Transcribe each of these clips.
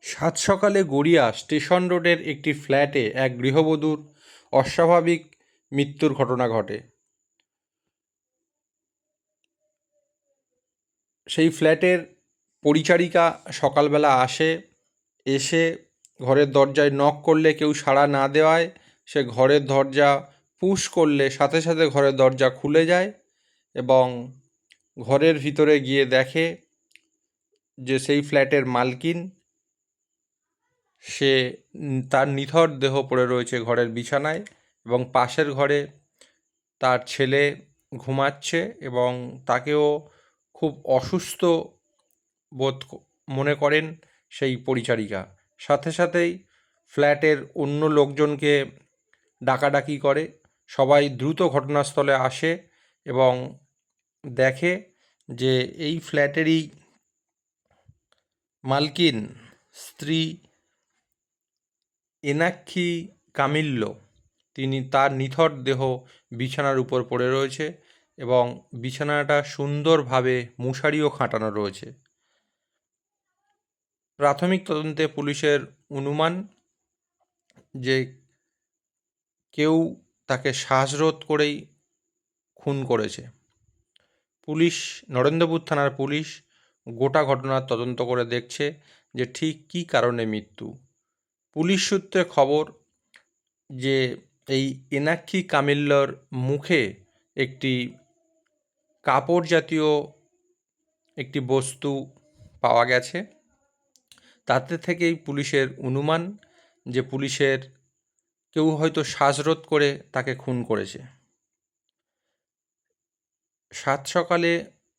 সাত সকালে গড়িয়া স্টেশন রোডের একটি ফ্ল্যাটে এক গৃহবধূর অস্বাভাবিক মৃত্যুর ঘটনা ঘটে। সেই ফ্ল্যাটের পরিচারিকা সকালবেলা এসে ঘরের দরজায় নক করলে কেউ সাড়া না দেওয়ায় সে ঘরের দরজা পুশ করলে সাথে সাথে ঘরের দরজা খুলে যায় এবং ঘরের ভিতরে গিয়ে দেখে যে সেই ফ্ল্যাটের মালকিন সে তার নিথর দেহ পড়ে রয়েছে ঘরের বিছানায় এবং পাশের ঘরে তার ছেলে ঘুমাচ্ছে এবং তাকেও খুব অসুস্থ বোধ মনে করেন সেই পরিচারিকা। সাথে সাথেই ফ্ল্যাটের অন্য লোকজনকে ডাকাডাকি করে। সবাই দ্রুত ঘটনাস্থলে আসে এবং দেখে যে এই ফ্ল্যাটেরই মালকিন স্ত্রী এনাক্ষী কামিল্লো তার নিথর দেহ বিছানার উপর পড়ে রয়েছে এবং বিছানাটা সুন্দরভাবে মশারিও খাটানো রয়েছে। প্রাথমিক তদন্তে পুলিশের অনুমান যে কেউ তাকে শ্বাসরোধ করেই খুন করেছে। নরেন্দ্রপুর থানার পুলিশ গোটা ঘটনার তদন্ত করে দেখছে যে ঠিক কী কারণে মৃত্যু। পুলিশ সূত্রে খবর যে এই এনাক্ষী কামিল্লোর মুখে একটি কাপড় জাতীয় একটি বস্তু পাওয়া গেছে। তাতে থেকেই পুলিশের অনুমান যে কেউ হয়তো শ্বাসরোধ করে তাকে খুন করেছে। সাত সকালে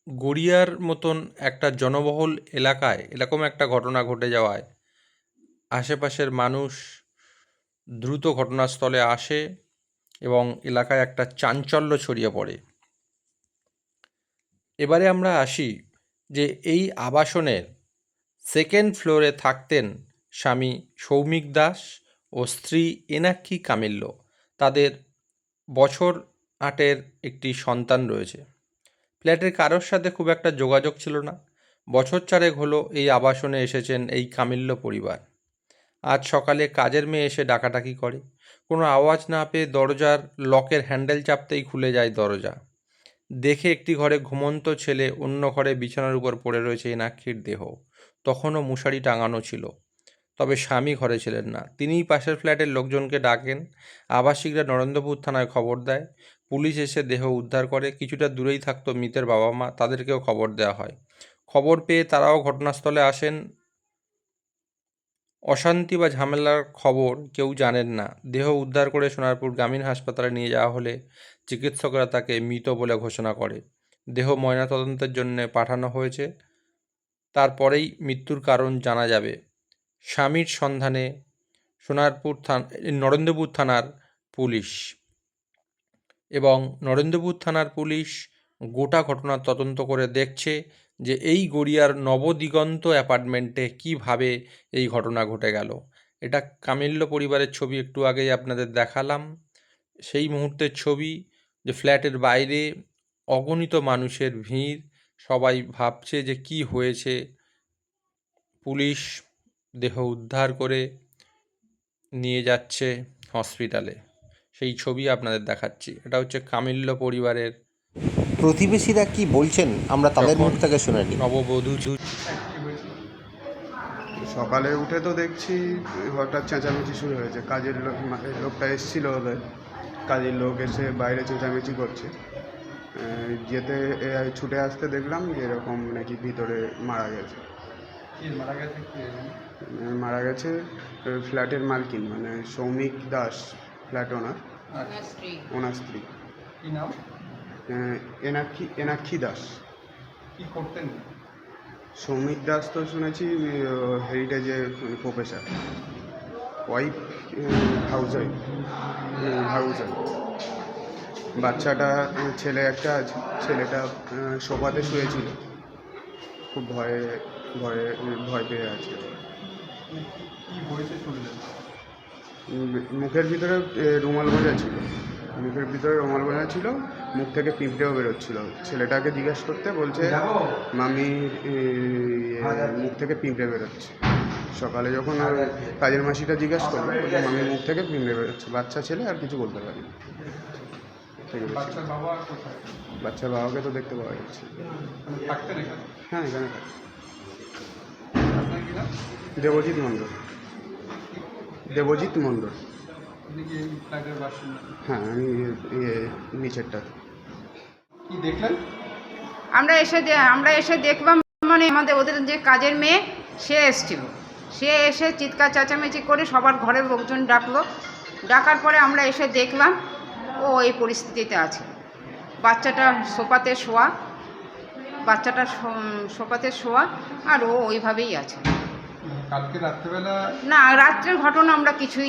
গড়িয়ার মতন একটা জনবহুল এলাকায় এরকম একটা ঘটনা ঘটে যাওয়ায় আশেপাশের মানুষ দ্রুত ঘটনাস্থলে আসে এবং এলাকায় একটা চাঞ্চল্য ছড়িয়ে পড়ে। এবারে আমরা আসি যে এই আবাসনের সেকেন্ড ফ্লোরে থাকতেন স্বামী সৌমিক দাস ও স্ত্রী এনাক্ষী কামিল্লো। তাদের বছর 8 একটি সন্তান রয়েছে। ফ্ল্যাটের কারোর সাথে খুব একটা যোগাযোগ ছিল না। বছর 4 হলো এই আবাসনে এসেছেন এই কামিল্লো পরিবার। আজ সকালে কাজের মেয়ে এসে ডাকাডাকি করে। কোনো আওয়াজ না পেয়ে দরজার লকের হ্যান্ডেল চাপতেই খুলে যায় দরজা। দেখে একটি ঘরে ঘুমন্ত ছেলে, অন্য ঘরে বিছানার উপর পড়ে রয়েছে এনাক্ষীর দেহ। তখনও মশারি টাঙানো ছিল, তবে স্বামী ঘরে ছিলেন না। তিনিই পাশের ফ্ল্যাটের লোকজনকে ডাকেন। আবাসিকরা নরেন্দ্রপুর থানায় খবর দেয়। পুলিশ এসে দেহ উদ্ধার করে। কিছুটা দূরেই থাকতো মৃতের বাবা মা, তাদেরকেও খবর দেওয়া হয়। খবর পেয়ে তারাও ঘটনাস্থলে আসেন। অশান্তি বা ঝামেলার খবর কেউ জানেন না। দেহ উদ্ধার করে সোনারপুর গ্রামীণ হাসপাতালে নিয়ে যাওয়া হলে চিকিৎসকরা তাকে মৃত বলে ঘোষণা করে। দেহ ময়নাতদন্তের জন্য পাঠানো হয়েছে। তারপরেই মৃত্যুর কারণ জানা যাবে। স্বামীর সন্ধানে নরেন্দ্রপুর থানার পুলিশ এবং নরেন্দ্রপুর থানার পুলিশ গোটা ঘটনার তদন্ত করে দেখছে যে এই গড়িয়ার নবদিগন্ত অ্যাপার্টমেন্টে কিভাবে এই ঘটনা ঘটে গেল। এটা কামিল্লো পরিবারের ছবি একটু আগেই আপনাদের দেখালাম। সেই মুহূর্তের ছবি যে ফ্ল্যাটের বাইরে অগণিত মানুষের ভিড়, সবাই ভাবছে যে কি হয়েছে। পুলিশ দেহ উদ্ধার করে নিয়ে যাচ্ছে হসপিটালে। সেই ছবি আপনাদের দেখাচ্ছি। এটা হচ্ছে কামিল্লো পরিবারের। প্রতিবেশীরা কি বলছেন আমরা তাদের মুখ থেকে শুনে নিই। নববধূ সকালে উঠে তো দেখছি হঠাৎ চেঁচামেচি শুরু হয়েছে। কাজের লোকটা এসেছিল, ওদের কাজের লোক এসে বাইরে চেঁচামেচি করছে। যেতে ছুটে আসতে দেখলাম যে এরকম নাকি ভিতরে মারা গেছে। মারা গেছে ফ্ল্যাটের মালকিন, মানে সৌমিক দাস, ফ্ল্যাট ওনার স্ত্রী। কি নাম? এনাক্ষী দাস। কি করতেন? সৌমিক দাস তো শুনেছি হেরিটেজে প্রফেসর, ওয়াইফ হাউস বাচ্চাটা ছেলে একটা আছে। ছেলেটা সোফাতে শুয়েছিল, খুব ভয় পেয়ে আছে। মুখের ভিতরে রুমাল ভাঁজা ছিল, মুখ থেকে পিঁপড়েও বেরোচ্ছিল। ছেলেটাকে জিজ্ঞেস করতে বলছে মামি মুখ থেকে পিঁপড়ে বেরোচ্ছে। সকালে যখন ওর কাজের মাসিটা জিজ্ঞেস করলো তখন মামির মুখ থেকে পিঁপড়ে বেরোচ্ছে, বাচ্চা ছেলে আর কিছু বলতে পারি না। বাচ্চার বাবাকে তো দেখতে পাওয়া যাচ্ছে। হ্যাঁ, এখানে থাকে। দেবজিৎ মণ্ডল। দেবজিৎ মণ্ডল। হ্যাঁ, আমি নিচেরটা। কি দেখলেন? আমরা এসে দেখলাম, মানে ওদের যে কাজের মেয়ে সে এসেছিল, সে এসে চিৎকার চেঁচামেচি করে সবার ঘরের লোকজন ডাকলো। ডাকার পরে আমরা এসে দেখলাম ও এই পরিস্থিতিতে আছে। বাচ্চাটা সোফাতে শোয়া আর ও ওইভাবেই আছে। কালকে রাত্রেবেলা? না, রাত্রের ঘটনা আমরা কিচ্ছু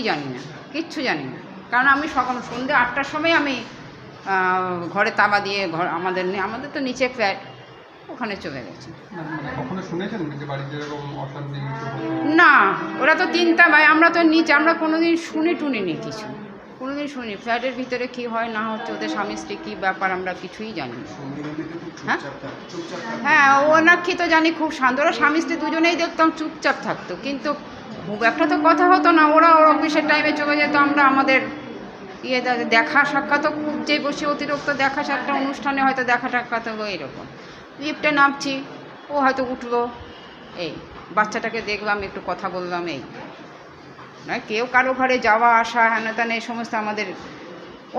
জানি না, কারণ আমি সন্ধ্যে 8টার সময় আমি ঘরে তালা দিয়ে আমাদের তো নিচে ফ্ল্যাট, ওখানে চলে গেছে। মানে কখনো শুনেছেন যে বাড়িতে এরকম অশান্তি? না, ওরা তো 3 তলায়, আমরা তো নিচে, আমরা কোনোদিন শুনিনি কিছু, কোনোদিন শুনি ফ্ল্যাটের ভিতরে কি হয় না হচ্ছে, ওদের স্বামী স্ত্রী কী ব্যাপার আমরা কিছুই জানি না। হ্যাঁ, ওনাক্ষী তো জানি খুব শান্ত, ওরা স্বামী স্ত্রী দুজনেই দেখতাম চুপচাপ থাকতো, কিন্তু খুব একটা তো কথা হতো না। ওরা ওর অফিসের টাইমে চলে যেত, আমরা আমাদের দেখা সাক্ষাৎ খুব যে বসে অতিরিক্ত দেখা সাক্ষাৎ অনুষ্ঠানে হয়তো দেখা সাক্ষাৎ হলো এরকম। লিফটে নামছি, ও হয়তো উঠলো, এই বাচ্চাটাকে দেখলাম, একটু কথা বললাম, এই নয় কেউ কারো ঘরে যাওয়া আসা হেন তেন এই সমস্ত আমাদের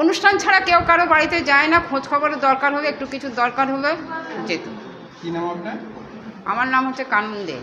অনুষ্ঠান ছাড়া কেউ কারো বাড়িতে যায় না। খোঁজ খবরের দরকার হলে, একটু কিছু দরকার হলে যেত। কি নাম আপনার? আমার নাম হচ্ছে কানুন দে।